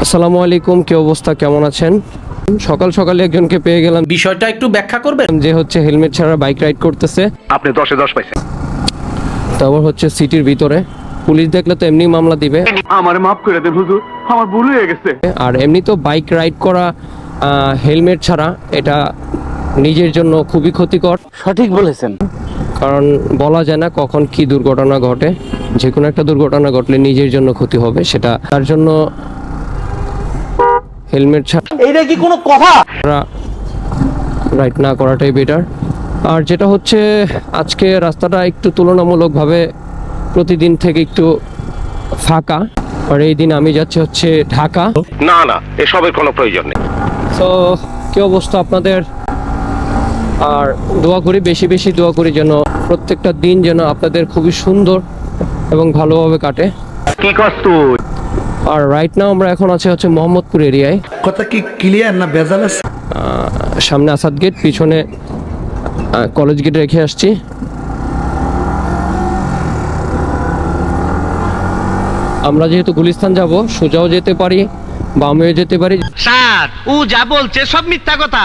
আসসালামু আলাইকুম, কি অবস্থা, কেমন আছেন? সকাল সকালে একজনকে পেয়ে গেলাম, বিষয়টা একটু ব্যাখ্যা করবেন? যে হচ্ছে হেলমেট ছাড়া বাইক রাইড করতেছে। আপনি 10-এ 10 পাইছেন। তারপর হচ্ছে সিটির ভিতরে পুলিশ দেখলে তো এমনি মামলা দিবে। আমারে মাফ করে দেন হুজুর, আমার ভুল হয়ে গেছে। আর এমনি তো বাইক রাইড করা হেলমেট ছাড়া এটা নিজের জন্য খুবই ক্ষতিকর। সঠিক বলেছেন। কারণ বলা যায় না কখন কি দুর্ঘটনা ঘটে। যে কোনো একটা দুর্ঘটনা ঘটলে নিজের জন্য ক্ষতি হবে, সেটা তার জন্য হেলমেট ছাড়া এইটা কি কোনো কথা? রাইড না করাটাই বেটার। আর যেটা হচ্ছে আজকে রাস্তাটা একটু তুলনামূলকভাবে প্রতিদিন থেকে একটু ফাঁকা। আর এই দিন আমি যাচ্ছি হচ্ছে ঢাকা। না না, এসবের কোনো প্রয়োজন নেই। তো কি অবস্থা আপনাদের? আর দোয়া করি, বেশি বেশি দোয়া করি যেন প্রত্যেকটা দিন যেন আপনাদের খুবই সুন্দর এবং ভালোভাবে কাটে। কি কষ্ট? আর রাইট নাও আমরা এখন আছি হচ্ছে মোহাম্মদপুর এরিয়ায়। কথা কি ক্লিয়ার না ভেজাল আছে? সামনে আসাদ গেট, পিছনে কলেজ গেট রেখে আসছি। আমরা যেহেতু গুলিস্তান যাব, সোজাও যেতে পারি, বামেও যেতে পারি। স্যার ও যা বলছে সব মিথ্যা কথা।